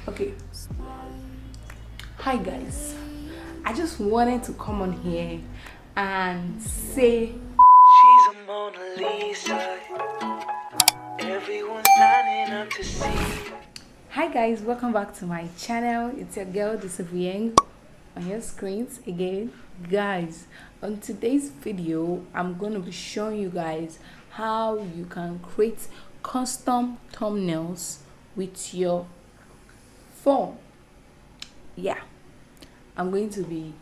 Okay, hi guys. I just wanted to come on here and say she's a Mona Lisa. Everyone's lining up to see. hi guys, welcome back to my channel. It's your girl Disappearing on your screens again. Guys, on today's video, I'm going to be showing you guys how you can create custom thumbnails with your phone. Yeah, I'm going to be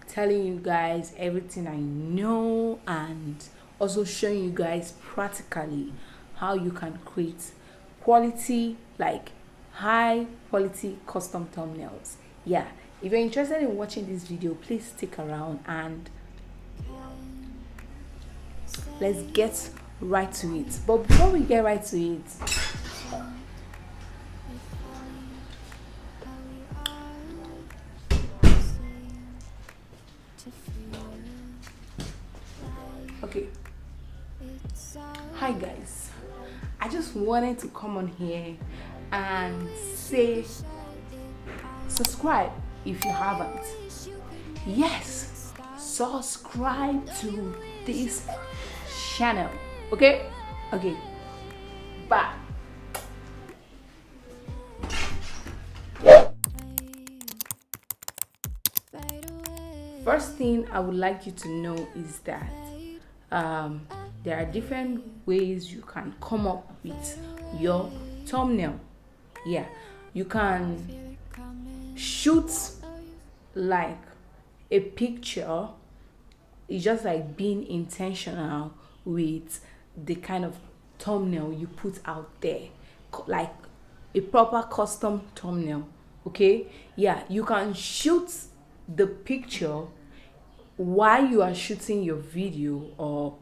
telling you guys everything I know and also showing you guys practically how you can create quality, like high quality custom thumbnails. Yeah, if you're interested in watching this video, please stick around and let's get right to it. But before we get right to it, okay, hi guys, I just wanted to come on here and say subscribe if you haven't. Yes, subscribe to this channel. Okay, bye. First thing I would like you to know is that there are different ways you can come up with your thumbnail. Yeah, you can shoot like a picture. It's just like being intentional with the kind of thumbnail you put out there, like a proper custom thumbnail. Okay, yeah, you can shoot the picture while you are shooting your video, or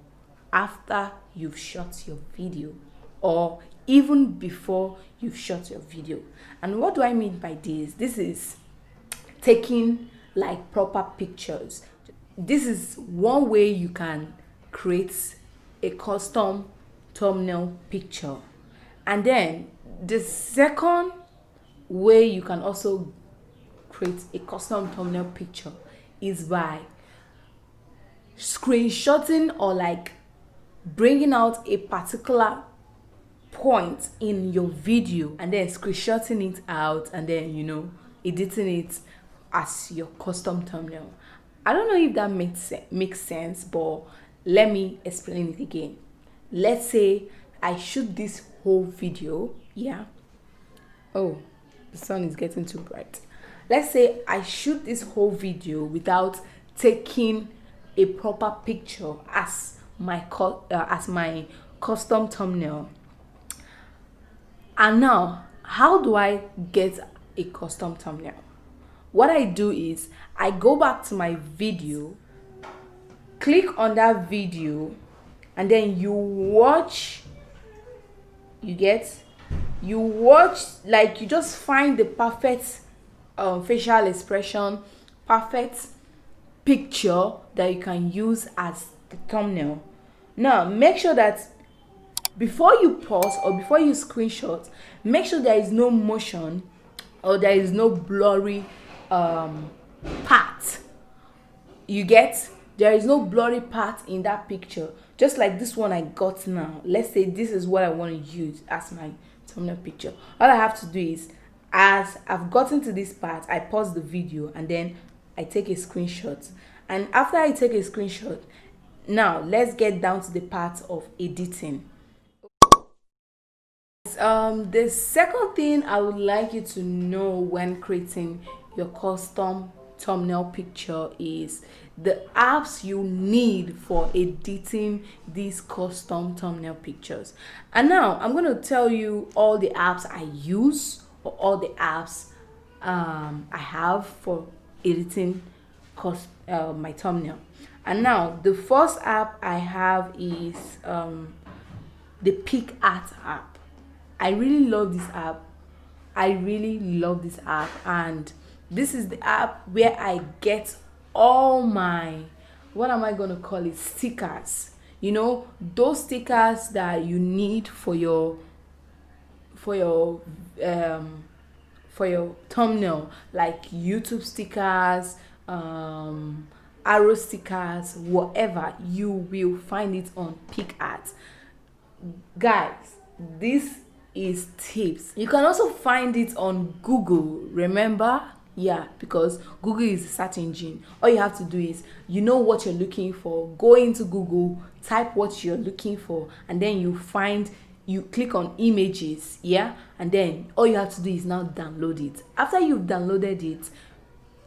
after you've shot your video, or even before you've shot your video. And what do I mean by this? This is taking like proper pictures. This is one way you can create a custom thumbnail picture. And then the second way you can also create a custom thumbnail picture is by screenshotting, or like bringing out a particular point in your video and then screenshotting it out and then editing it as your custom thumbnail. I don't know if that makes sense, but let me explain it again. Let's say I shoot this whole video. Yeah, oh, the sun is getting too bright. Let's say I shoot this whole video without taking a proper picture as my custom thumbnail. And now, how do I get a custom thumbnail? What I do is I go back to my video, click on that video, and then you watch. You watch, like, you just find the perfect facial expression, perfect picture that you can use as the thumbnail. Now make sure that before you pause or before you screenshot, make sure there is no motion or there is no blurry part. You get? There is no blurry part in that picture, just like this one I got now. Let's say this is what I want to use as my thumbnail picture. All I have to do is, as I've gotten to this part, I pause the video and then I take a screenshot. And after I take a screenshot, now let's get down to the part of editing. The second thing I would like you to know when creating your custom thumbnail picture is the apps you need for editing these custom thumbnail pictures. And now I'm going to tell you all the apps I use, or all the apps I have for editing my thumbnail. And now the first app I have is the picart app. I really love this app. And this is the app where I get all my, what am I going to call it, stickers. Those stickers that you need for your for your thumbnail, like YouTube stickers, arrow stickers, whatever, you will find it on picart. Guys, this is tips. You can also find it on Google, remember? Yeah, because Google is a search engine. All you have to do is, you know what you're looking for, go into Google, type what you're looking for, and then you click on images, yeah, and then all you have to do is now download it. After you've downloaded it,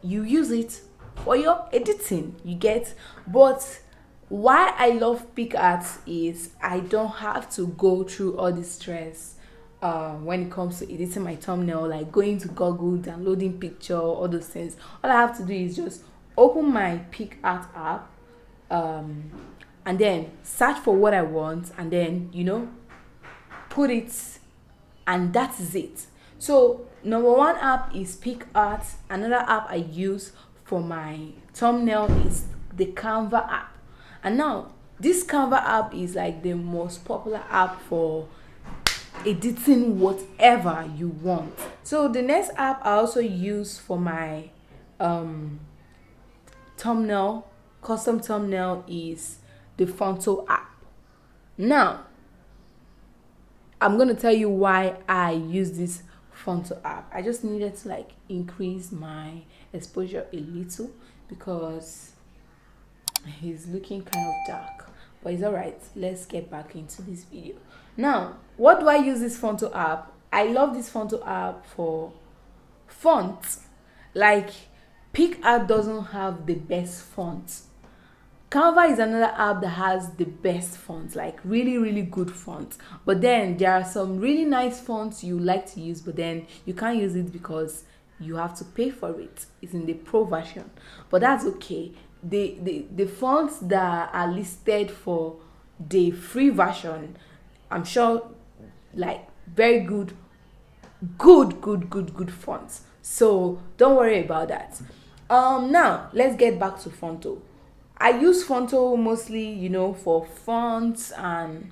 you use it for your editing, you get. But why I love picart is I don't have to go through all the stress when it comes to editing my thumbnail, like going to Google, downloading picture, all those things. All I have to do is just open my picart app, and then search for what I want, and then put it, and that is it. So number one app is picart. Another app I use for my thumbnail is the Canva app. And now this Canva app is like the most popular app for editing whatever you want. So the next app I also use for my thumbnail, custom thumbnail, is the phonto app. Now I'm gonna tell you why I use this phonto app. I just needed to like increase my exposure a little because he's looking kind of dark, but it's all right. Let's get back into this video. Now, what do I use this phonto app? I love this phonto app for fonts. Like, picart doesn't have the best fonts. Canva is another app that has the best fonts, like really, really good fonts. But then there are some really nice fonts you like to use, but then you can't use it because you have to pay for it. It's in the pro version, but that's okay. The fonts that are listed for the free version, I'm sure, like very good fonts. So don't worry about that. Now let's get back to phonto. I use phonto mostly, for fonts and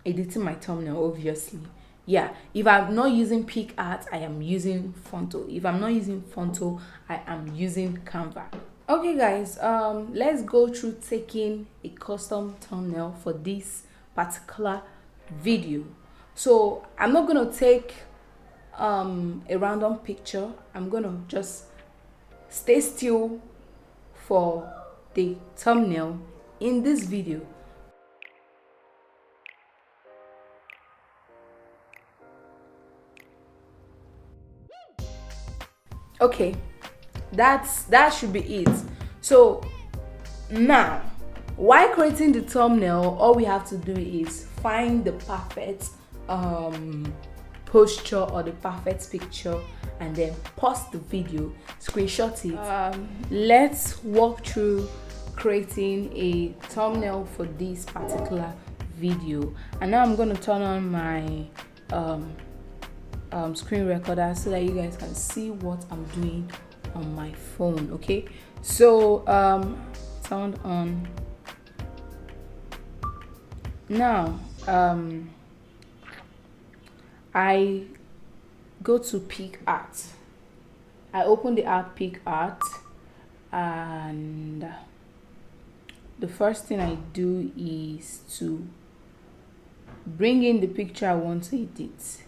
editing my thumbnail, obviously. Yeah, if I'm not using picart, I am using phonto. If I'm not using phonto, I am using Canva. Okay, guys, let's go through taking a custom thumbnail for this particular video. So I'm not gonna take a random picture. I'm gonna just stay still for the thumbnail in this video. Okay, that should be it. So now, while creating the thumbnail, all we have to do is find the perfect posture or the perfect picture, and then pause the video, screenshot it. Let's walk through creating a thumbnail for this particular video. And now I'm going to turn on my screen recorder so that you guys can see what I'm doing on my phone. Okay, so sound on. Now I go to picart. I open the app picart, and the first thing I do is to bring in the picture I want to edit,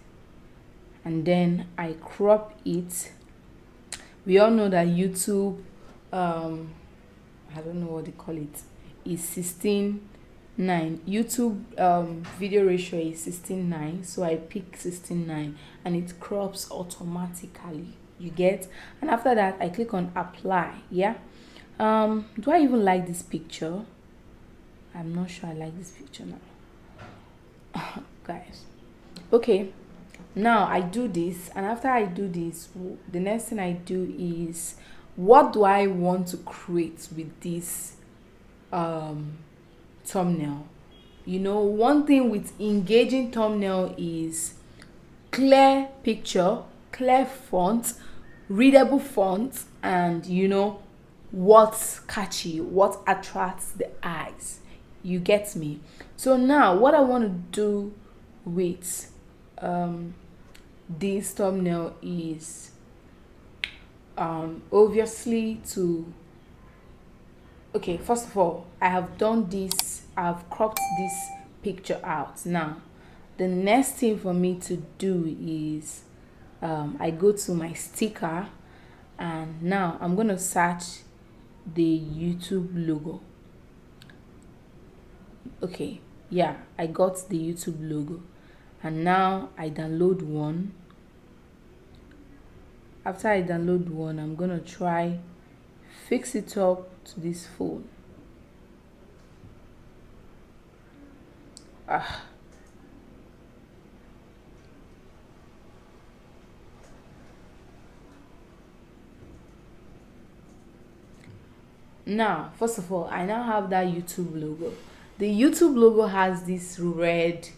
and then I crop it. We all know that YouTube, I don't know what they call it, is 16:9. YouTube video ratio is 16:9, so I pick 16:9 and it crops automatically, you get. And after that I click on apply. Yeah, do I even like this picture? I'm not sure I like this picture now. Guys, okay, now I do this, and after I do this, the next thing I do is, what do I want to create with this thumbnail? One thing with engaging thumbnail is clear picture, clear font, readable font, and what's catchy, what attracts the eyes. You get me? So now what I want to do with this thumbnail is obviously to, okay, first of all, I have done this, I've cropped this picture out. Now the next thing for me to do is I go to my sticker, and now I'm going to search the YouTube logo. Okay, yeah, I got the YouTube logo, and now I download one. After I download one, I'm gonna try fix it up to this phone. Now, first of all, I now have that YouTube logo. The YouTube logo has this red,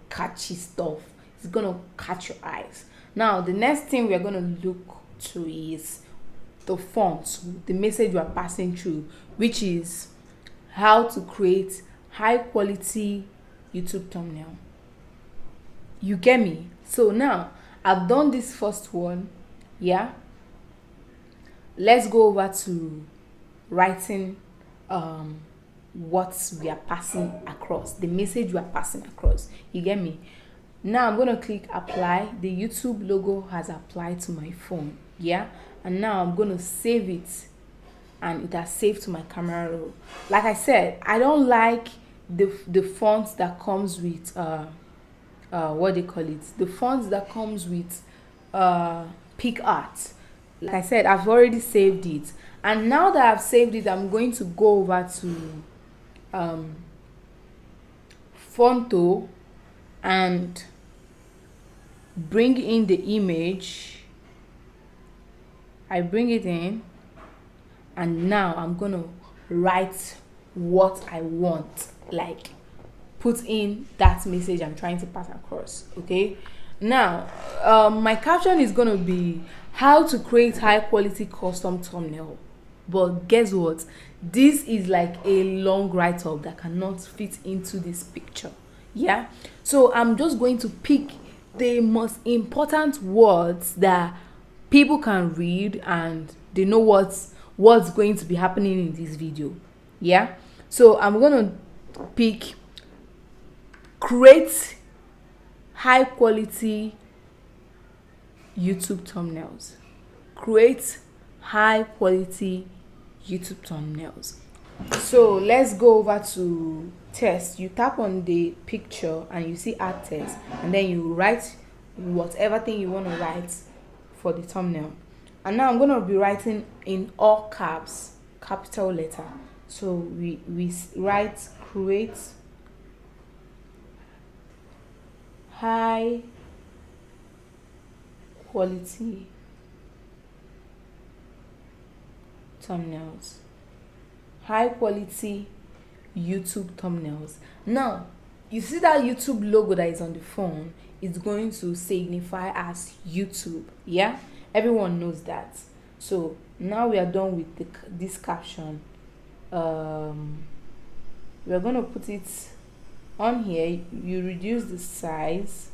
catchy stuff. It's gonna catch your eyes. Now, the next thing we're gonna look to is the font, the message we're passing through, which is how to create high quality YouTube thumbnail. You get me? So now I've done this first one. Yeah. Let's go over to writing what we are passing across, the message we are passing across. You get me? Now I'm gonna click apply. The YouTube logo has applied to my phone. Yeah, and now I'm gonna save it, and it has saved to my camera roll. Like I said, I don't like the font that comes with what they call it, the font that comes with picart. Like I said, I've already saved it, and now that I've saved it, I'm going to go over to phonto and bring in the image. I bring it in, and now I'm gonna write what I want, like put in that message I'm trying to pass across. Okay, now my caption is gonna be how to create high quality custom thumbnail. But guess what, this is like a long write-up that cannot fit into this picture. Yeah, so I'm just going to pick the most important words that people can read and they know what's going to be happening in this video. Yeah, so I'm gonna pick create high quality YouTube thumbnails. Create high quality YouTube thumbnails. So let's go over to text. You tap on the picture and you see add text, and then you write whatever thing you want to write for the thumbnail. And now I'm going to be writing in all caps, capital letter. So we write create high quality thumbnails, high quality YouTube thumbnails. Now you see that YouTube logo that is on the phone is going to signify as YouTube. Yeah, everyone knows that. So now we are done with this caption. We are going to put it on here. You reduce the size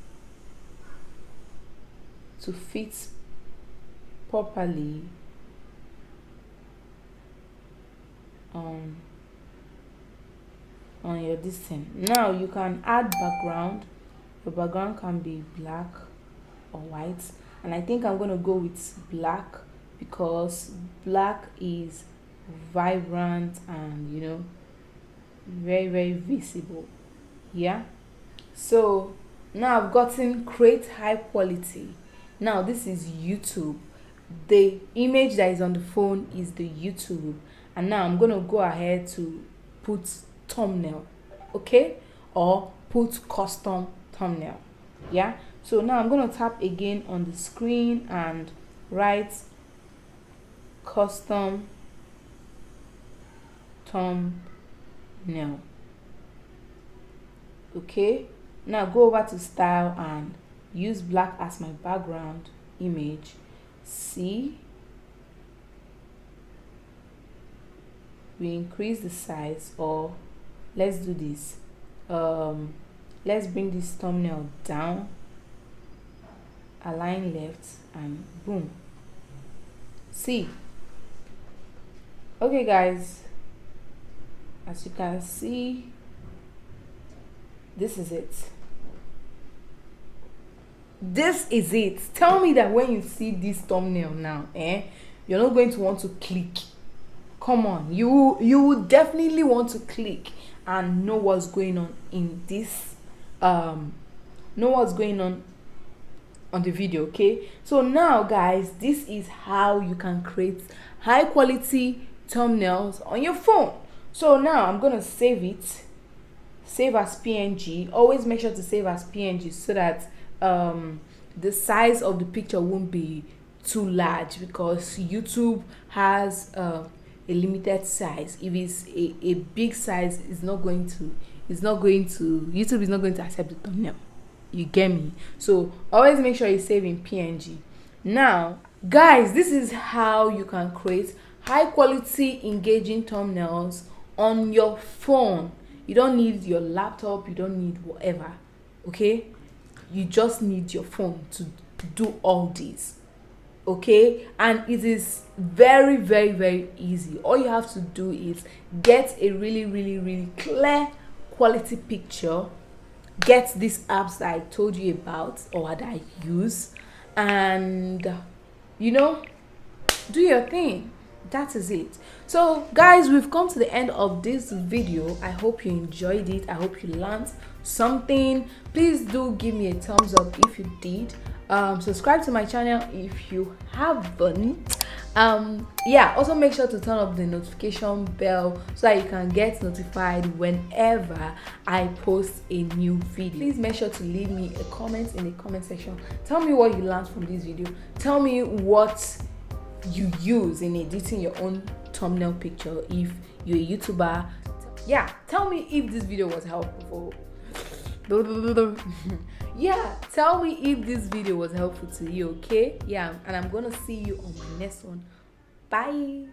to fit properly on your distance. Now you can add background. The background can be black or white, and I think I'm going to go with black because black is vibrant and very, very visible. Yeah, so now I've gotten create high quality. Now this is YouTube. The image that is on the phone is the YouTube, and now I'm going to go ahead to put thumbnail, okay, or put custom thumbnail. Yeah, so now I'm going to tap again on the screen and write custom thumbnail. Okay, now go over to style and use black as my background image. See, we increase the size, or let's do this. Let's bring this thumbnail down align left, and boom. See. Okay guys, as you can see, this is it. This is it. Tell me that when you see this thumbnail now, you're not going to want to click. Come on, you will definitely want to click and know what's going on in this know what's going on the video. Okay, so now guys, this is how you can create high quality thumbnails on your phone. So now I'm gonna save it, save as png. Always make sure to save as png so that the size of the picture won't be too large, because YouTube has a limited size. If it's a big size, YouTube is not going to accept the thumbnail. You get me? So always make sure you save in png. Now guys, this is how you can create high quality engaging thumbnails on your phone. You don't need your laptop, you don't need whatever. Okay, you just need your phone to do all this. Okay, and it is very, very, very easy. All you have to do is get a really, really, really clear quality picture, get these apps that I told you about or that I use, and do your thing. That is it. So guys, we've come to the end of this video. I hope you enjoyed it. I hope you learned something. Please do give me a thumbs up if you did. Subscribe to my channel if you haven't. Also make sure to turn up the notification bell so that you can get notified whenever I post a new video. Please make sure to leave me a comment in the comment section. Tell me what you learned from this video. Tell me what you use in editing your own thumbnail picture if you're a YouTuber. Tell me if this video was helpful. Tell me if this video was helpful to you. Okay, and I'm gonna see you on my next one. Bye.